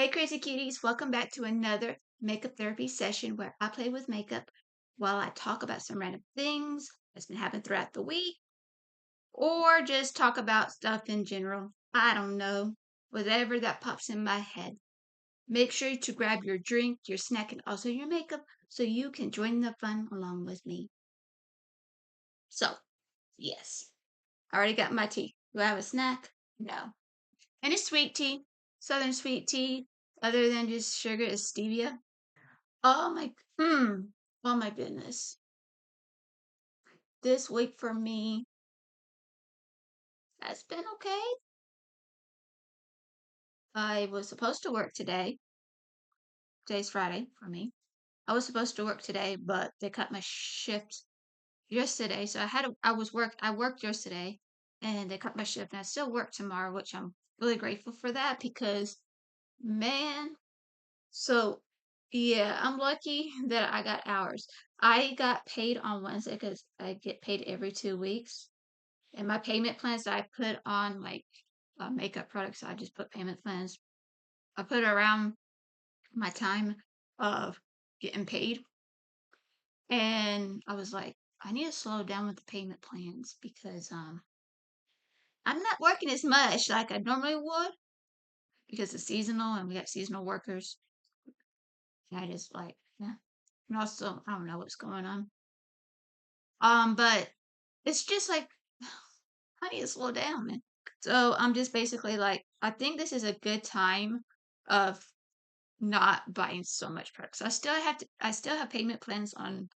Hey, Crazy Cuties, welcome back to another makeup therapy session where I play with makeup while I talk about some random things that's been happening throughout the week, or just talk about stuff in general. I don't know, whatever that pops in my head. Make sure to grab your drink, your snack, and also your makeup so you can join the fun along with me. So, yes, I already got my tea. Do I have a snack? No. Any sweet tea, southern sweet tea, other than just sugar is stevia. Oh my, oh my goodness. This week for me has been okay. I was supposed to work today. Today's Friday for me. I was supposed to work today, but they cut my shift yesterday. So I worked yesterday and they cut my shift and I still work tomorrow, which I'm really grateful for that because man, so yeah, I'm lucky that I got hours. I got paid on Wednesday because I get paid every 2 weeks. And my payment plans that I put on like makeup products, I just put payment plans. I put around my time of getting paid. And I was like, I need to slow down with the payment plans because I'm not working as much like I normally would because it's seasonal and we got seasonal workers. And I just like, yeah. And also I don't know what's going on. But it's just like I need to slow down, man. So I'm just basically like, I think this is a good time of not buying so much products. I still have payment plans on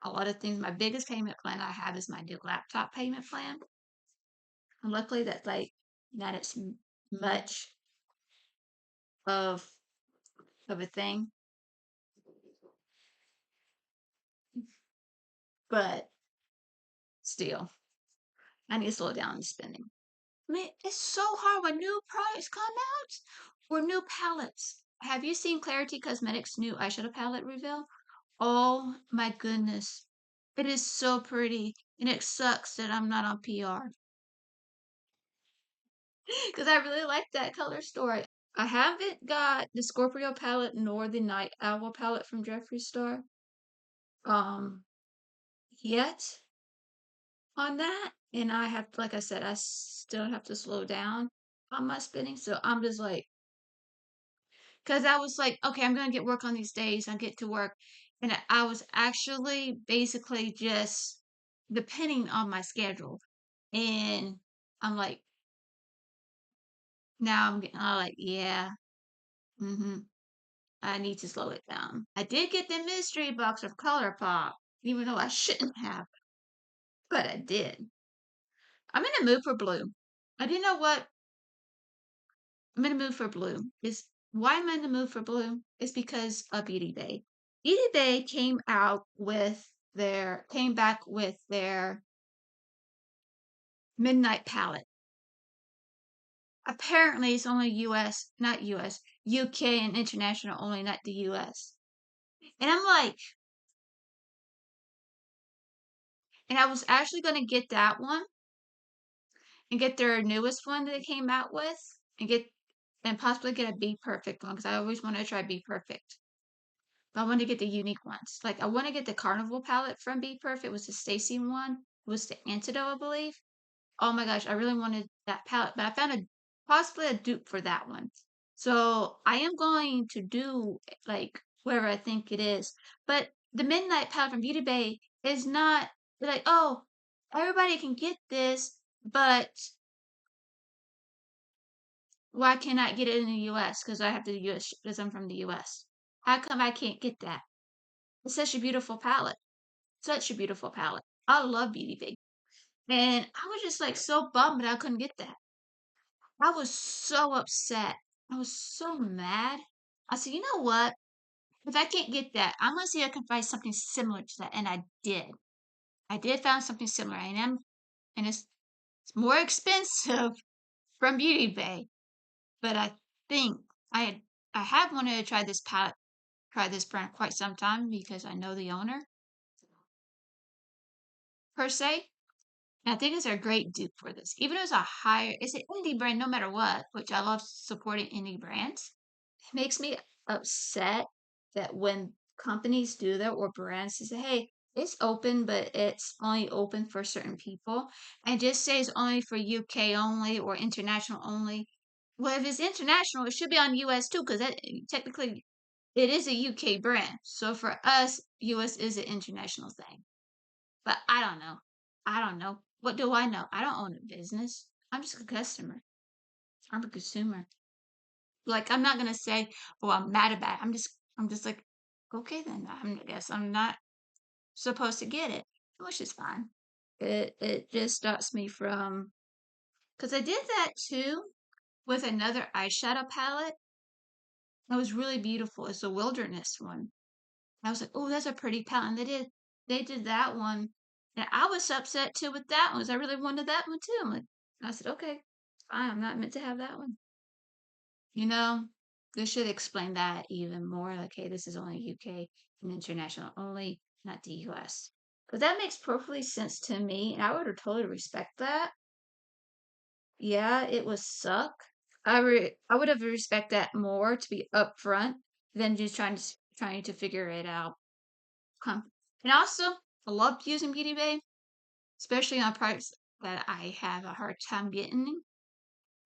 a lot of things. My biggest payment plan I have is my new laptop payment plan. And luckily that's like not as much of a thing. But still, I need to slow down the spending. I mean, it's so hard when new products come out or new palettes. Have you seen Clarity Cosmetics' new eyeshadow palette reveal? Oh my goodness. It is so pretty. And it sucks that I'm not on PR. Because I really like that color story. I haven't got the Scorpio palette nor the Night Owl palette from Jeffree Star um yet on that. And I have, like I said, I still have to slow down on my spending. So I'm just like, because I was like, okay, I'm gonna get work on these days. I get to work, and I was actually basically just depending on my schedule. And I'm like, now I'm getting all like, yeah, mm-hmm. I need to slow it down. I did get the mystery box of Colourpop, even though I shouldn't have, but I did. I'm in the mood for blue. I didn't know what I'm in the mood for blue. Is why I'm in the mood for blue is because of Beauty Bay. Beauty Bay came back with their midnight palette. Apparently it's only US, not US, UK and international only, not the US. And I'm like, and I was actually gonna get that one and get their newest one that they came out with and possibly get a Be Perfect one because I always want to try Be Perfect. But I want to get the unique ones. Like I want to get the Carnival palette from Be Perfect. It was the Stacy one. It was the Antidote, I believe. Oh my gosh, I really wanted that palette, but I found possibly a dupe for that one. So I am going to do like wherever I think it is. But the Midnight palette from Beauty Bay is not like, oh, everybody can get this, but why can't I get it in the US? Because I have the US because I'm from the US. How come I can't get that? It's such a beautiful palette. Such a beautiful palette. I love Beauty Bay. And I was just like so bummed that I couldn't get that. I was so upset. I was so mad. I said, you know what? If I can't get that, I'm gonna see if I can find something similar to that. And I did. I did find something similar. And it's more expensive from Beauty Bay. But I think I I have wanted to try this brand quite some time because I know the owner per se. And I think it's a great dupe for this. Even though it's an indie brand no matter what, which I love supporting indie brands. makes me upset that when companies do that or brands say, hey, it's open, but it's only open for certain people, and just say it's only for UK only or international only. Well, if it's international, it should be on US too, because that technically it is a UK brand. So for us, US is an international thing. But I don't know. I don't know. What do I know? I don't own a business. I'm just a customer. I'm a consumer. Like I'm not gonna say, "Oh, I'm mad about it." I'm just like, okay then. I guess I'm not supposed to get it, which is fine. It just stops me from because I did that too with another eyeshadow palette. It was really beautiful. It's a wilderness one. I was like, oh, that's a pretty palette. And they did that one, and I was upset too with that one. 'Cause I really wanted that one too. I said, okay, fine. I'm not meant to have that one. You know, they should explain that even more. Like, hey, this is only UK and international only, not the US. Because that makes perfectly sense to me, and I would have totally respect that. Yeah, it would suck. I would have respect that more to be upfront than just trying to figure it out. And also, I love using Beauty Bay, especially on products that I have a hard time getting.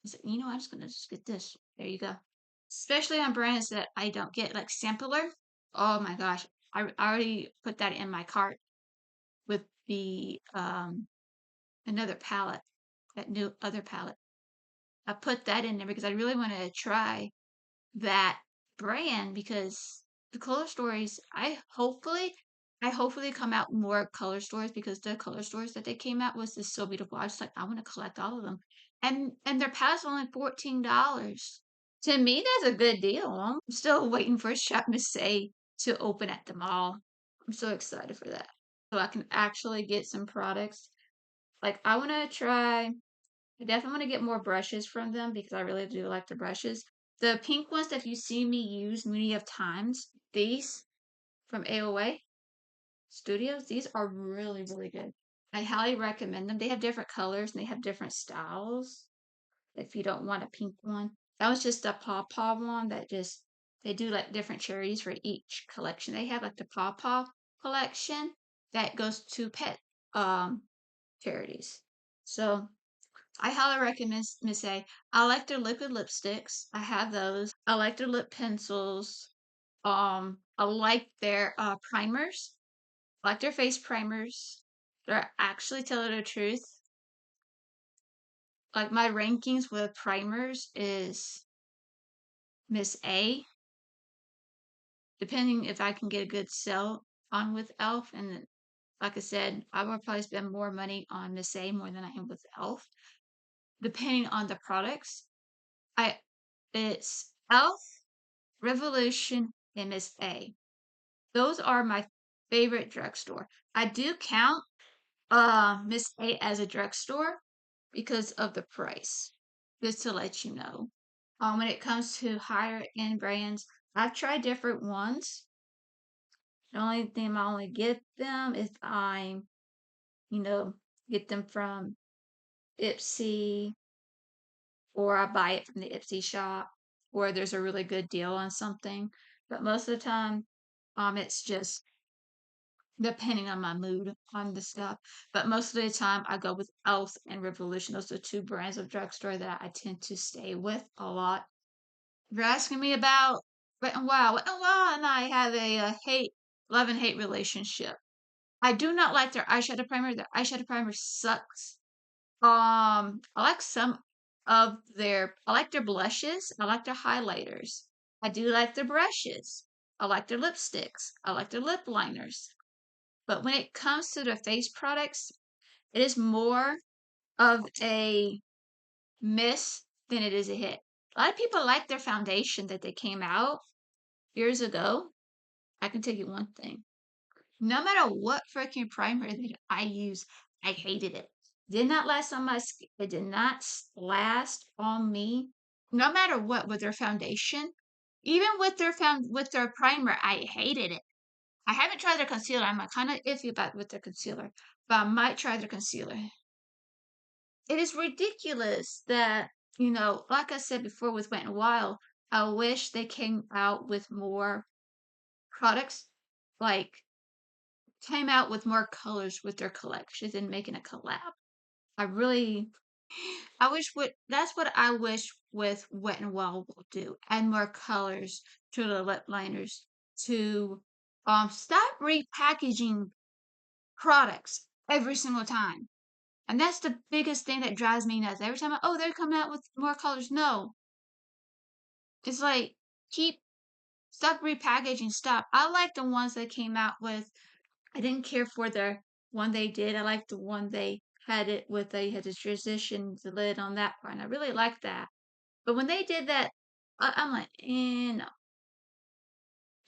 I'm just gonna just get this. There you go. Especially on brands that I don't get, like Sampler. Oh my gosh, I already put that in my cart with the another palette, that new other palette. I put that in there because I really want to try that brand because the color stories, I hopefully come out more color stories because the color stories that they came out was just so beautiful. I was like, I want to collect all of them. And their pass only $14. To me, that's a good deal. I'm still waiting for Shop Miss A to open at the mall. I'm so excited for that. So I can actually get some products. Like I want to try I definitely want to get more brushes from them because I really do like the brushes. The pink ones that you see me use many of times, these from AOA Studios, these are really, really good. I highly recommend them. They have different colors and they have different styles. If you don't want a pink one, that was just a Paw Paw one that just they do like different charities for each collection. They have like the Paw Paw collection that goes to pet charities. So I highly recommend Miss A. I like their liquid lipsticks. I have those. I like their lip pencils. I like their primers. I like their face primers. They're actually telling the truth. Like my rankings with primers is Miss A, depending if I can get a good sell on with Elf. And like I said, I will probably spend more money on Miss A more than I am with Elf, depending on the products. I it's Elf, Revolution, and Miss A. Those are my favorite drugstore. I do count Miss A as a drugstore because of the price. Just to let you know. When it comes to higher end brands, I've tried different ones. The only thing I only get them if I, you know, get them from Ipsy or I buy it from the Ipsy shop or there's a really good deal on something. But most of the time, it's just depending on my mood on the stuff. But most of the time, I go with Elf and Revolution. Those are two brands of drugstore that I tend to stay with a lot. If you're asking me about Wet n Wild and I have a, love and hate relationship. I do not like their eyeshadow primer. Their eyeshadow primer sucks. I like some I like their blushes. I like their highlighters. I do like their brushes. I like their lipsticks. I like their lip liners. But when it comes to the face products, it is more of a miss than it is a hit. A lot of people like their foundation that they came out years ago. I can tell you one thing. No matter what freaking primer that I use, I hated it. Did not last on my skin. It did not last on me. No matter what with their foundation, even with their primer, I hated it. I haven't tried their concealer. I'm kind of iffy about with their concealer, but I might try their concealer. It is ridiculous that, like I said before with Wet n Wild, I wish they came out with more products, like came out with more colors with their collections and making a collab. I really, I wish what that's what I wish with Wet n Wild will do. Add more colors to the lip liners to stop repackaging products every single time. And that's the biggest thing that drives me nuts. Every time oh, they're coming out with more colors. No. It's like keep stop repackaging stuff. I like the ones that came out with I didn't care for the one they did. I liked the one they had it with they had to transition the lid on that part. And I really liked that. But when they did that, I'm like, no.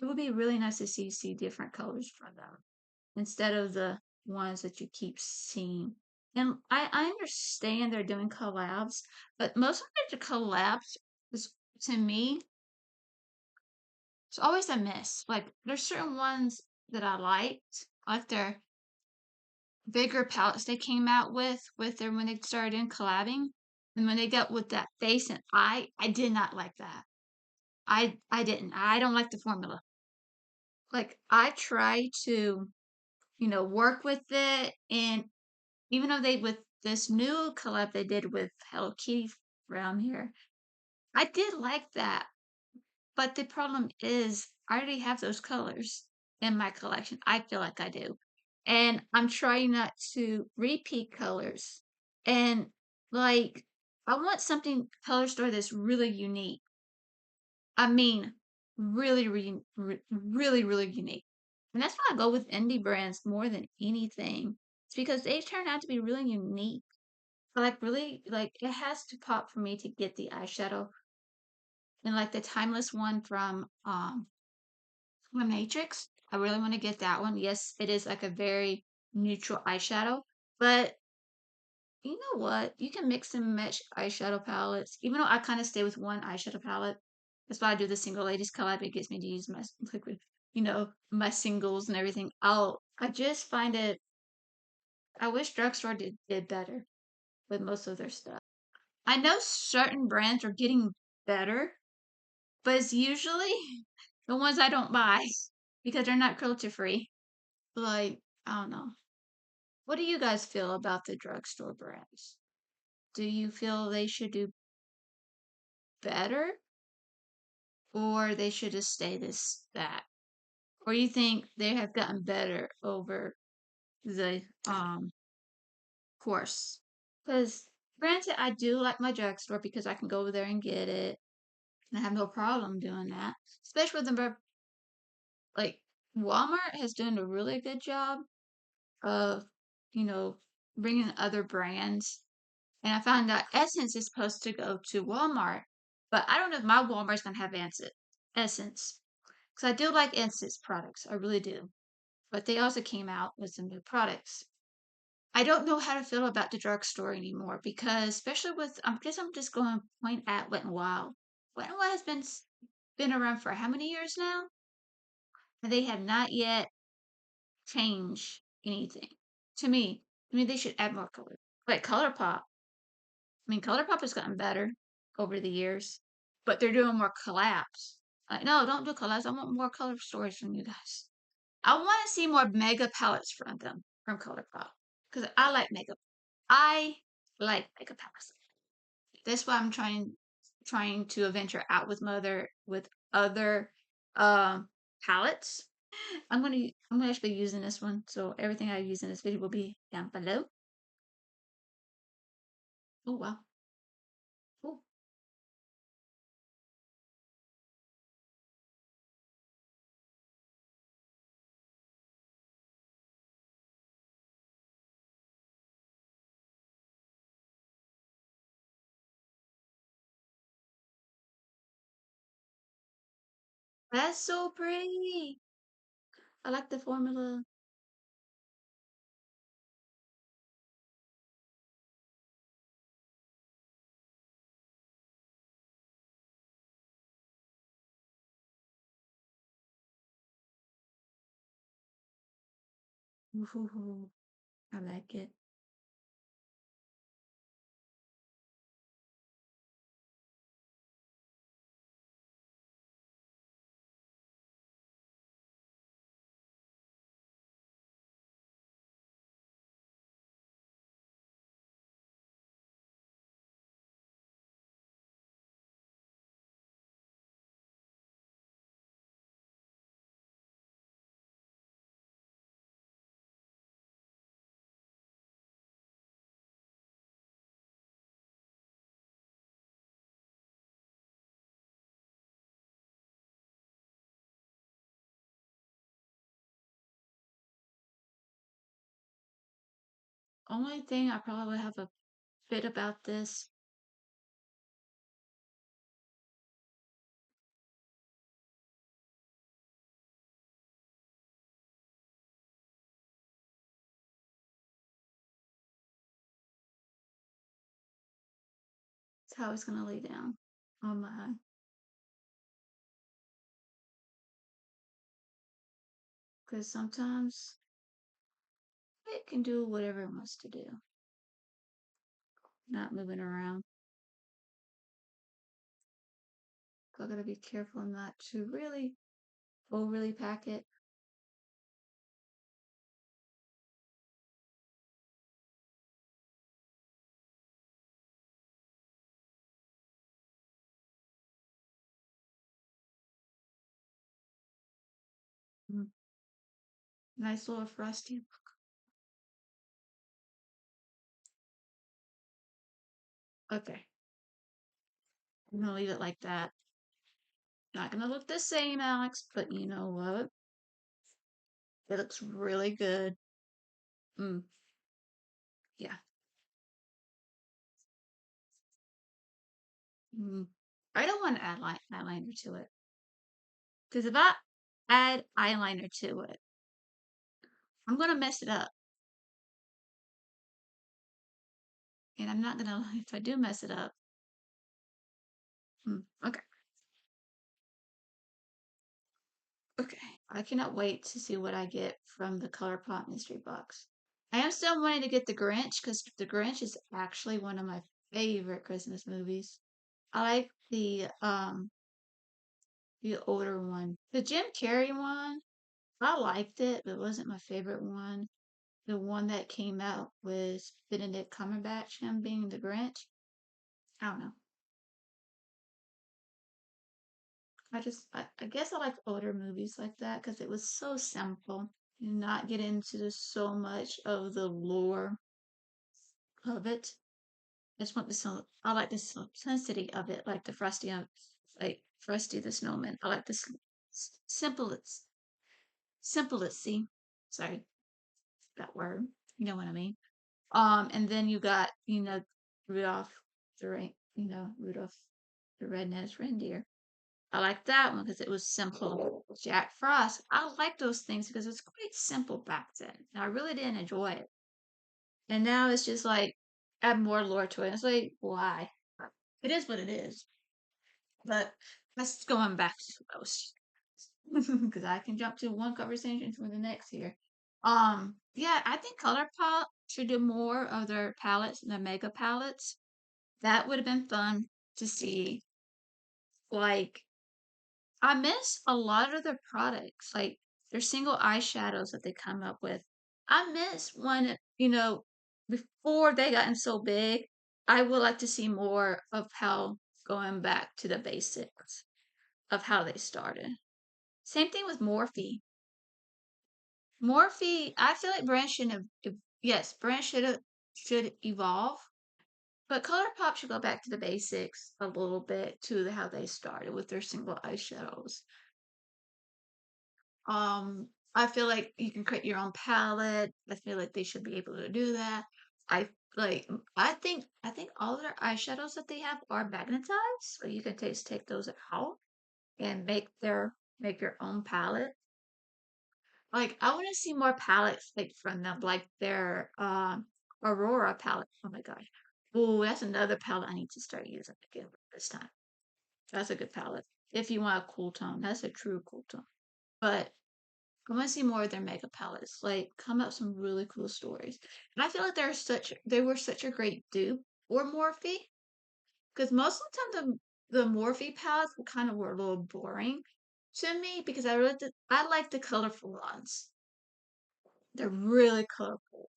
It would be really nice to see different colors from them instead of the ones that you keep seeing. And I understand they're doing collabs, but most of the collabs is to me, it's always a miss. Like there's certain ones that I liked, like their bigger palettes they came out with their when they started in collabing. And when they got with that face and I did not like that. I didn't. I don't like the formula. Like I try to, work with it and even though they with this new collab they did with Hello Kitty around here, I did like that. But the problem is I already have those colors in my collection. I feel like I do. And I'm trying not to repeat colors. And like I want something color store that's really unique. I mean, really unique. And that's why I go with indie brands more than anything. It's because they turn out to be really unique. Like really, like it has to pop for me to get the eyeshadow and like the timeless one from Matrix. I really want to get that one. Yes, it is like a very neutral eyeshadow, but you know what? You can mix and match eyeshadow palettes. Even though I kind of stay with one eyeshadow palette, that's why I do the single ladies collab. It gets me to use my liquid, my singles and everything. I just find it. I wish drugstore did better with most of their stuff. I know certain brands are getting better, but it's usually the ones I don't buy because they're not cruelty free. Like, I don't know. What do you guys feel about the drugstore brands? Do you feel they should do better or they should just stay that? Or you think they have gotten better over the course? Because granted, I do like my drugstore because I can go over there and get it, and I have no problem doing that. Especially with the like Walmart has done a really good job of you know bringing other brands. And I found out Essence is supposed to go to Walmart, but I don't know if my Walmart's gonna have Essence. Because I do like Essence products, I really do. But they also came out with some new products. I don't know how to feel about the drugstore anymore because, especially with, I guess I'm just going to point at Wet n Wild. Wet n Wild has been around for how many years now? And they have not yet changed anything. To me, they should add more color. Like Colourpop. Colourpop has gotten better over the years, but they're doing more collabs. Like, no, don't do collabs. I want more color stories from you guys. I want to see more mega palettes from them, from Colourpop. Because I like mega palettes. That's why I'm trying to venture out with other palettes. I'm gonna actually be using this one, so everything I use in this video will be down below. Oh wow. Oh, that's so pretty. I like the formula. Ooh, I like it. only thing I probably have a bit about this. It's how it's gonna lay down on my, because sometimes it can do whatever it wants to do, not moving around. So I gotta be careful not to really overly pack it. Mm. Nice little frosty. Okay, I'm gonna leave it like that. Not gonna look the same, Alex, but you know what? It looks really good. Mm, yeah. Mm. I don't want to add eyeliner to it. Because if I add eyeliner to it, I'm gonna mess it up. And I'm not gonna, if I do mess it up. Okay. Okay. I cannot wait to see what I get from the Colourpop mystery box. I am still wanting to get the Grinch because the Grinch is actually one of my favorite Christmas movies. I like the older one. The Jim Carrey one, I liked it, but it wasn't my favorite one. The one that came out with Benedict Cumberbatch, him being the Grinch. I don't know. I guess I like older movies like that because it was so simple and not get into so much of the lore of it. I just want I like the simplicity of it, like the Frosty, like Frosty the Snowman. I like the simplest, simplicity. Sorry, that word. You know what I mean. And then you got, Rudolph Rudolph the Red-Nosed Reindeer. I like that one because it was simple. Jack Frost. I like those things because it was quite simple back then. And I really didn't enjoy it. And now it's just like add more lore to it. It's like, why? It is what it is. But let's going back to those because I can jump to one conversation to the next here. Yeah, I think Colourpop should do more of their palettes, their mega palettes. That would have been fun to see. Like, I miss a lot of their products, like their single eyeshadows that they come up with. I miss when, before they gotten so big, I would like to see more of how going back to the basics of how they started. Same thing with Morphe. Morphe, I feel like brands shouldn't have, yes, brands should evolve, but Colourpop should go back to the basics a little bit to how they started with their single eyeshadows. I feel like you can create your own palette. I feel like they should be able to do that. I like I think all of their eyeshadows that they have are magnetized, so you can take those out and make your own palette. Like I want to see more palettes like from them, like their Aurora palette. Oh my gosh. Ooh, that's another palette I need to start using again this time. That's a good palette. If you want a cool tone, that's a true cool tone. But I want to see more of their mega palettes. Like come up with some really cool stories. And I feel like they were such a great dupe for Morphe. Because most of the time the Morphe palettes were a little boring to me because I like the colorful ones. They're really colorful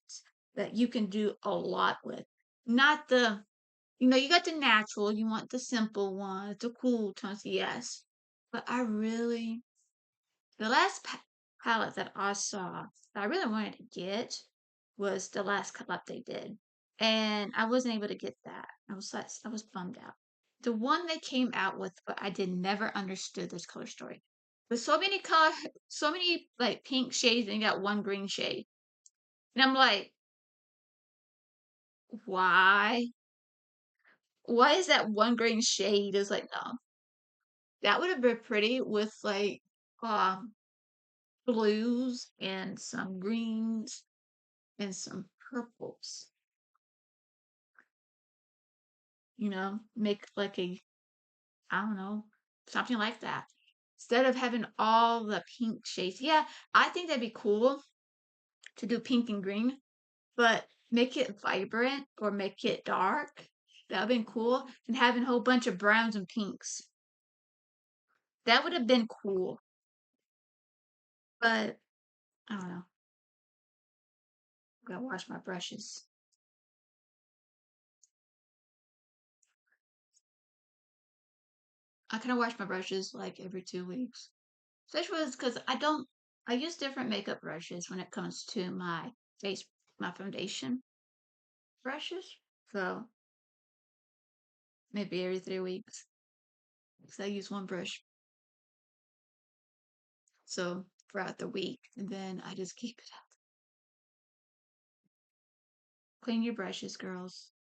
that you can do a lot with. Not you got the natural, you want the simple ones, the cool tones, yes. But the last palette that I saw that I really wanted to get was the last collab they did. And I wasn't able to get that. I was bummed out. The one they came out with, but I did never understood this color story. With so many like pink shades and you got one green shade. And I'm like, Why? Why is that one green shade is like, no. That would have been pretty with like um blues and some greens and some purples. Make like I don't know, something like that. Instead of having all the pink shades. Yeah, I think that'd be cool to do pink and green, but make it vibrant or make it dark. That would have been cool. And having a whole bunch of browns and pinks. That would have been cool. But I don't know. I gotta wash my brushes. I kind of wash my brushes like every 2 weeks. Especially because I use different makeup brushes when it comes to my foundation brushes. So maybe every 3 weeks. Because I use one brush. So throughout the week. And then I just keep it up. Clean your brushes, girls.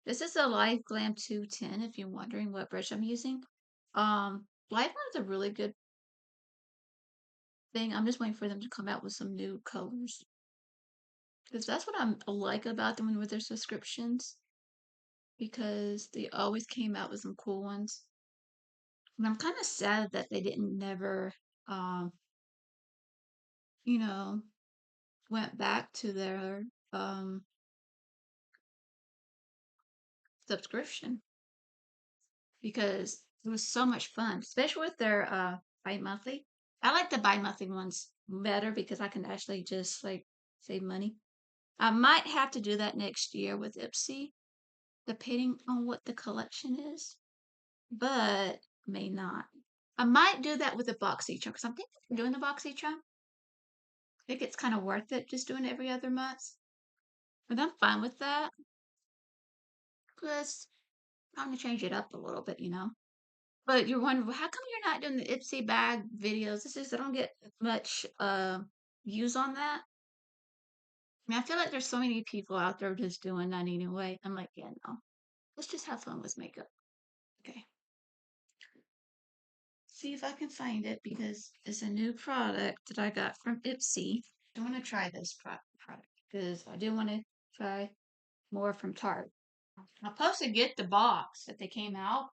This is a Life Glam 210 if you're wondering what brush I'm using. Life Glam's a really good thing. I'm just waiting for them to come out with some new colors. Because that's what I like about them with their subscriptions. Because they always came out with some cool ones. And I'm kind of sad that they didn't never, um, you know, went back to their um, subscription because it was so much fun, especially with their bi-monthly. I like the bi-monthly ones better because I can actually just like save money. I might have to do that next year with Ipsy, depending on what the collection is, but may not. I might do that with the BoxyCharm because I'm thinking of doing the BoxyCharm. I think it's kind of worth it just doing it every other month. But I'm fine with that because I'm going to change it up a little bit. But you're wondering, well, how come you're not doing the Ipsy bag videos? This is, I don't get much views on that. I mean, I feel like there's so many people out there just doing that anyway. I'm like, yeah, no. Let's just have fun with makeup. Okay. See if I can find it because it's a new product that I got from Ipsy. I want to try this product because I do want to try more from Tarte. I'm supposed to get the box that they came out,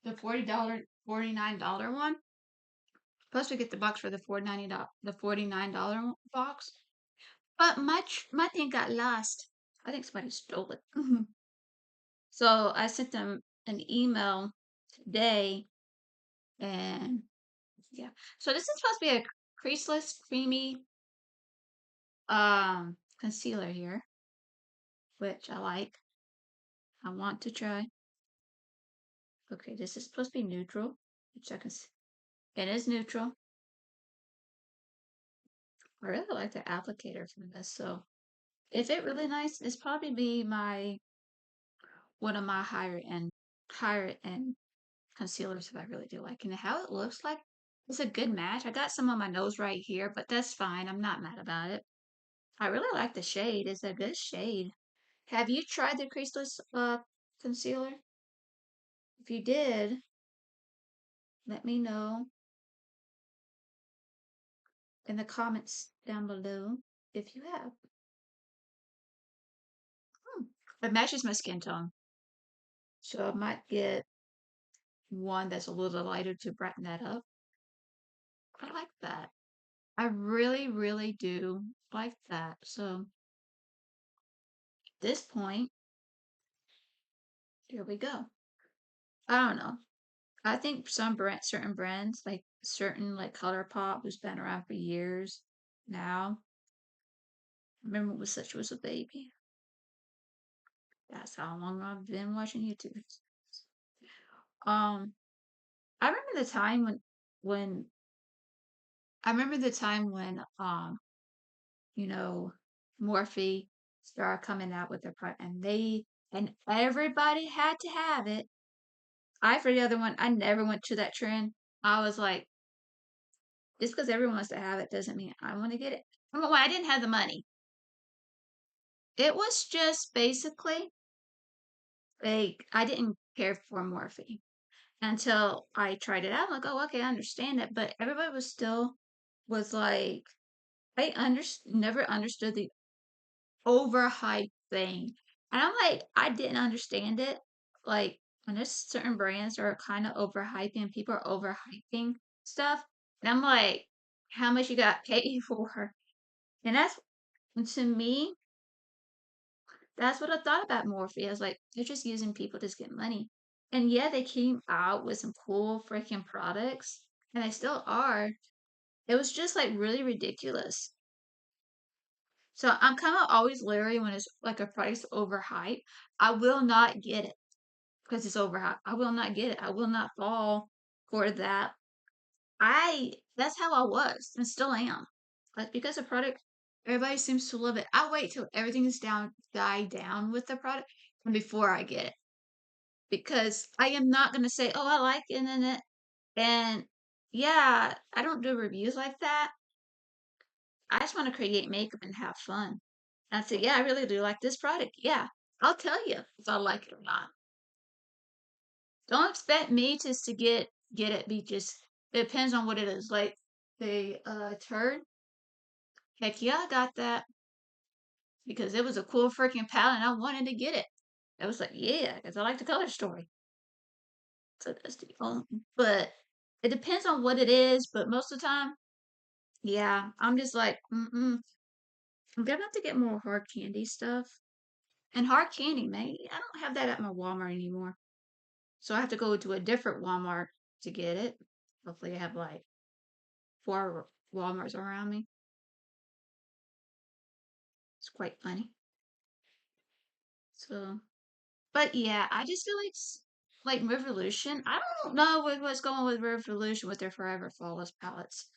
the $49 one. Supposed to get the box for the $49 box, but my thing got lost. I think somebody stole it. So I sent them an email today, and yeah. So this is supposed to be a creaseless, creamy concealer here, which I like. I want to try. Okay, this is supposed to be neutral, which I can see. It is neutral. I really like the applicator from this. So if it really nice, it's probably be one of my higher end concealers if I really do like. And how it looks like, it's a good match. I got some on my nose right here, but that's fine. I'm not mad about it. I really like the shade. It's a good shade. Have you tried the creaseless concealer? If you did, let me know in the comments down below if you have. Hmm. It matches my skin tone. So I might get one that's a little lighter to brighten that up. I like that. I really, really do like that. So at this point, here we go. I don't know. I think certain brands, like certain like Colourpop, who's been around for years now. I remember when Such was a baby. That's how long I've been watching YouTube. Um, I remember the time when I remember the time when you know, Morphe started coming out with their product, and everybody had to have it. For the other one, I never went to that trend. I was like, just because everyone wants to have it doesn't mean I want to get it. Well, I didn't have the money. It was just basically like I didn't care for Morphe until I tried it out. I'm like, oh, okay, I understand it. But everybody was still was like, never understood the overhyped thing. And I'm like, I didn't understand it. Like, when there's certain brands are kind of overhyping, people are overhyping stuff. And I'm like, how much you got paid for? And to me, that's what I thought about Morphe. I was like, they're just using people to get money. And yeah, they came out with some cool freaking products, and they still are. It was just like really ridiculous. So I'm kind of always leery when it's like a price overhyped. I will not get it because it's overhyped. I will not get it. I will not fall for that. That's how I was and still am. Like because the product, everybody seems to love it. I wait till everything is die down with the product and before I get it. Because I am not gonna say, oh, I like it and and yeah, I don't do reviews like that. I just want to create makeup and have fun. And I say, yeah, I really do like this product. Yeah, I'll tell you if I like it or not. Don't expect me to get it. Be just it depends on what it is. Like the turd. Heck yeah, I got that because it was a cool freaking palette and I wanted to get it. I was like, yeah, because I like the color story. So that's the only. But it depends on what it is. But most of the time, yeah, I'm just like, mm-mm. I'm gonna have to get more hard candy stuff. And hard candy, man, I don't have that at my Walmart anymore. So I have to go to a different Walmart to get it. Hopefully, I have like 4 Walmarts around me. It's quite funny. So, but yeah, I just feel like Revolution. I don't know what's going with Revolution with their Forever Flawless palettes.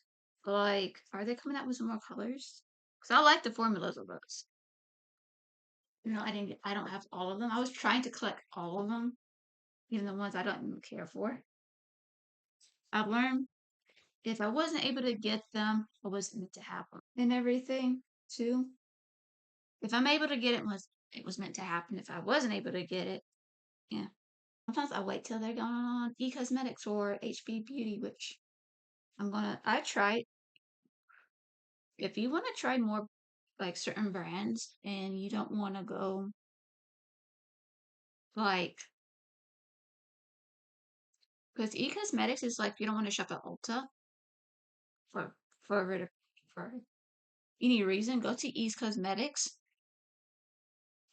Like, are they coming out with some more colors? Because I like the formulas of those. I don't have all of them. I was trying to collect all of them, even the ones I don't even care for. I've learned if I wasn't able to get them, I wasn't meant to have them and everything too. If I'm able to get it, it was meant to happen. If I wasn't able to get it, yeah. Sometimes I wait till they're going on e-cosmetics or HB Beauty, which I tried. If you want to try more like certain brands and you don't want to go like, because e-cosmetics is like you don't want to shop at Ulta for for for any reason, go to East Cosmetics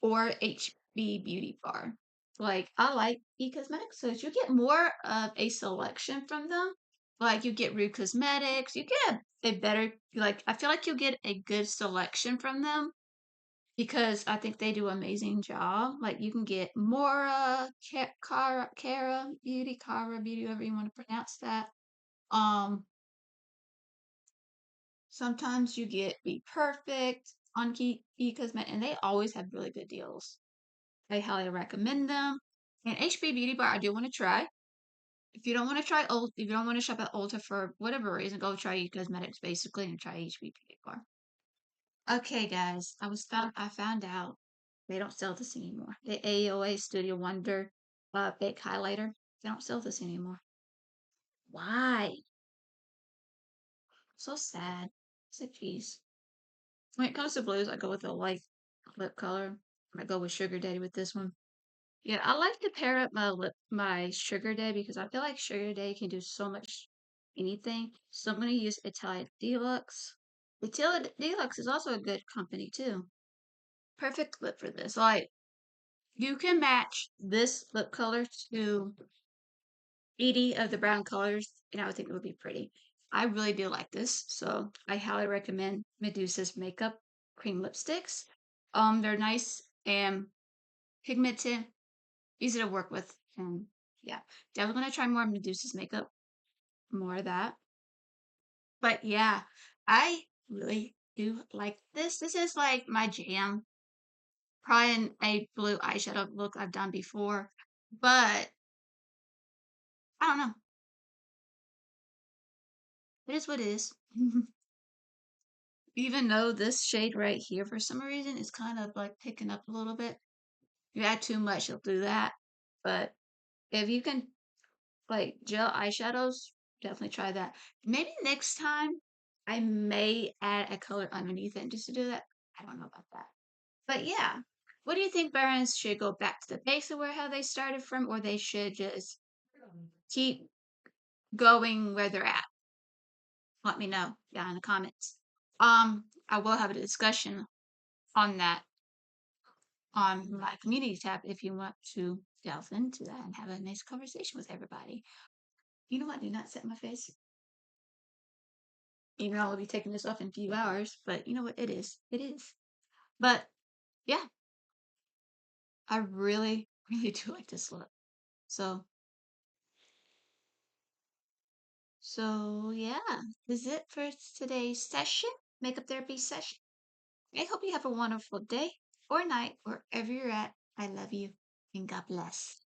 or HB Beauty Bar. Like I like e-cosmetics, so you get more of a selection from them. Like you get Rude Cosmetics, you get a better like I feel like you get a good selection from them because I think they do an amazing job. Like you can get Mora, Cara Beauty, whatever you want to pronounce that. Um, Sometimes you get Be Perfect on e-cosmetics, and they always have really good deals. I highly recommend them. And HB Beauty Bar, I do want to try. If you don't want to shop at Ulta for whatever reason, go try e-cosmetics basically and try HB Beauty Bar. Okay, guys, I found out they don't sell this anymore. The AOA Studio Wonder Big Highlighter, they don't sell this anymore. Why? So sad. It's like, geez. When it comes to blues, I go with a light lip color. I go with Sugar Daddy with this one. Yeah, I like to pair up my Sugar Daddy because I feel like Sugar Daddy can do so much anything. So I'm gonna use Italian Deluxe. Italian Deluxe is also a good company too. Perfect lip for this. Like you can match this lip color to any of the brown colors, and I would think it would be pretty. I really do like this, so I highly recommend Medusa's makeup cream lipsticks. They're nice and pigmented, easy to work with, and yeah, definitely gonna try more Medusa's makeup, more of that. But yeah, I really do like this. This is like my jam. Probably a blue eyeshadow look I've done before, but I don't know. It is what it is. Even though this shade right here, for some reason, is kind of like picking up a little bit. If you add too much, you'll do that. But if you can, like, gel eyeshadows, definitely try that. Maybe next time I may add a color underneath it just to do that. I don't know about that. But yeah, what do you think brands should go back to the basics of where how they started from, or they should just keep going where they're at? Let me know down in the comments. I will have a discussion on that on my community tab if you want to delve into that and have a nice conversation with everybody. You know what? Do not set my face. Even though I'll be taking this off in a few hours, but you know what? It is. It is. But yeah, I really, really do like this look. So, yeah, this is it for today's session, makeup therapy session. I hope you have a wonderful day or night wherever you're at. I love you and God bless.